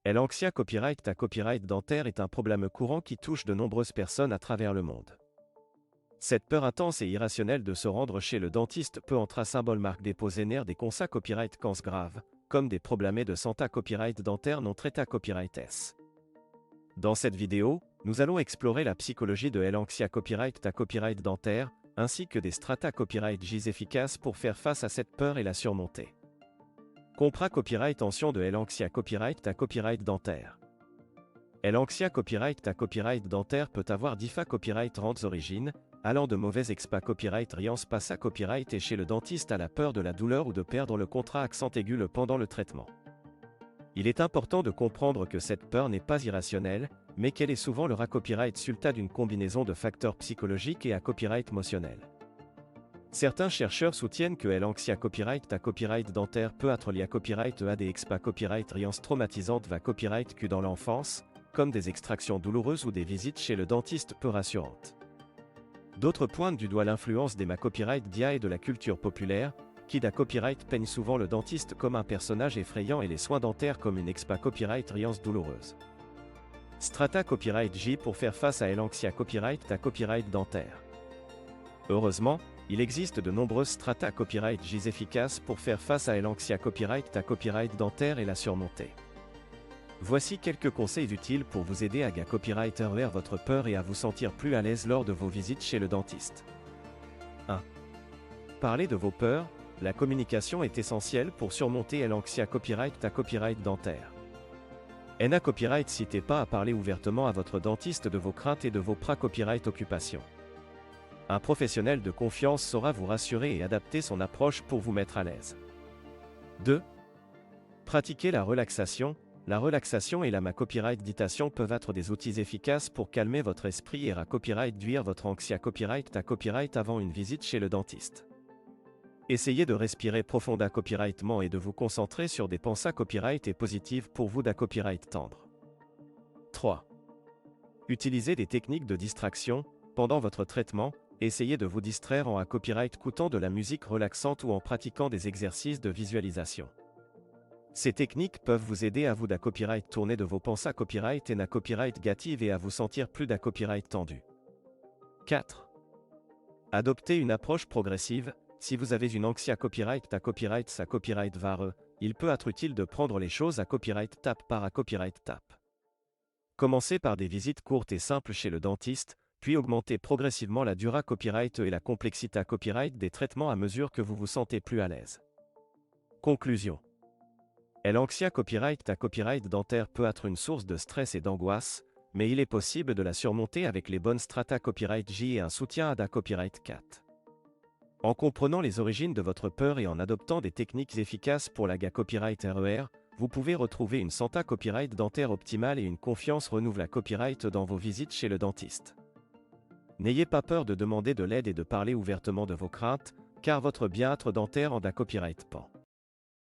Helanxia copyright ta copyright dentaire est un problème courant qui touche de nombreuses personnes à travers le monde. Cette peur intense et irrationnelle de se rendre chez le dentiste peut entrer symbole marque déposé des constats copyright cans graves, comme des problèmes de santé copyright dentaire non traités copyright S. Dans cette vidéo, nous allons explorer la psychologie de Helanxia copyright ta copyright dentaire, ainsi que des strata copyright J efficaces pour faire face à cette peur et la surmonter. Compra copyright tension de Helanxia copyright ta copyright dentaire. Helanxia copyright ta copyright dentaire peut avoir diffa copyright rentes origines, allant de mauvais expa copyright rians passa copyright et chez le dentiste à la peur de la douleur ou de perdre le contrat accent aigu pendant le traitement. Il est important de comprendre que cette peur n'est pas irrationnelle, mais qu'elle est souvent le copyright sulta d'une combinaison de facteurs psychologiques et à copyright émotionnel. Certains chercheurs soutiennent que Helanxia copyright ta copyright dentaire peut être lié à copyright EA des expa copyright rians traumatisantes va copyright Q dans l'enfance, comme des extractions douloureuses ou des visites chez le dentiste peu rassurantes. D'autres pointent du doigt l'influence des copyright dia et de la culture populaire, qui da copyright peigne souvent le dentiste comme un personnage effrayant et les soins dentaires comme une expa copyright rians douloureuse. Strata copyright J pour faire face à Helanxia copyright ta copyright dentaire. Heureusement, il existe de nombreuses strata copyright J efficaces pour faire face à Helanxia copyright ta copyright dentaire et la surmonter. Voici quelques conseils utiles pour vous aider à copyright vers votre peur et à vous sentir plus à l'aise lors de vos visites chez le dentiste. 1. Parlez de vos peurs. La communication est essentielle pour surmonter Helanxia copyright ta copyright dentaire. NA copyright n'hésitez pas à parler ouvertement à votre dentiste de vos craintes et de vos copyright occupations. Un professionnel de confiance saura vous rassurer et adapter son approche pour vous mettre à l'aise. 2. Pratiquez la relaxation. La relaxation et la copyright ditation peuvent être des outils efficaces pour calmer votre esprit et copyright duire votre anxia copyright ta copyright avant une visite chez le dentiste. Essayez de respirer profond copyrightement et de vous concentrer sur des pensées copyright et positives pour vous copyright tendre. 3. Utilisez des techniques de distraction. Pendant votre traitement, essayez de vous distraire en copyright écoutant de la musique relaxante ou en pratiquant des exercices de visualisation. Ces techniques peuvent vous aider à vous copyright tourner de vos pensées copyright et copyright gative et à vous sentir plus copyright tendu. 4. Adoptez une approche progressive. Si vous avez une anxia copyright ta copyright sa copyright vare, il peut être utile de prendre les choses copyright tape par copyright tape. Commencez par des visites courtes et simples chez le dentiste, puis augmentez progressivement la durée copyright et la complexité copyright des traitements à mesure que vous vous sentez plus à l'aise. Conclusion. Helanxia copyright ta copyright dentaire peut être une source de stress et d'angoisse, mais il est possible de la surmonter avec les bonnes strata copyright J et un soutien à copyright 4. En comprenant les origines de votre peur et en adoptant des techniques efficaces pour la copyright RER, vous pouvez retrouver une santé copyright dentaire optimale et une confiance renouvelée copyright dans vos visites chez le dentiste. N'ayez pas peur de demander de l'aide et de parler ouvertement de vos craintes, car votre bien-être dentaire en copyright dépend.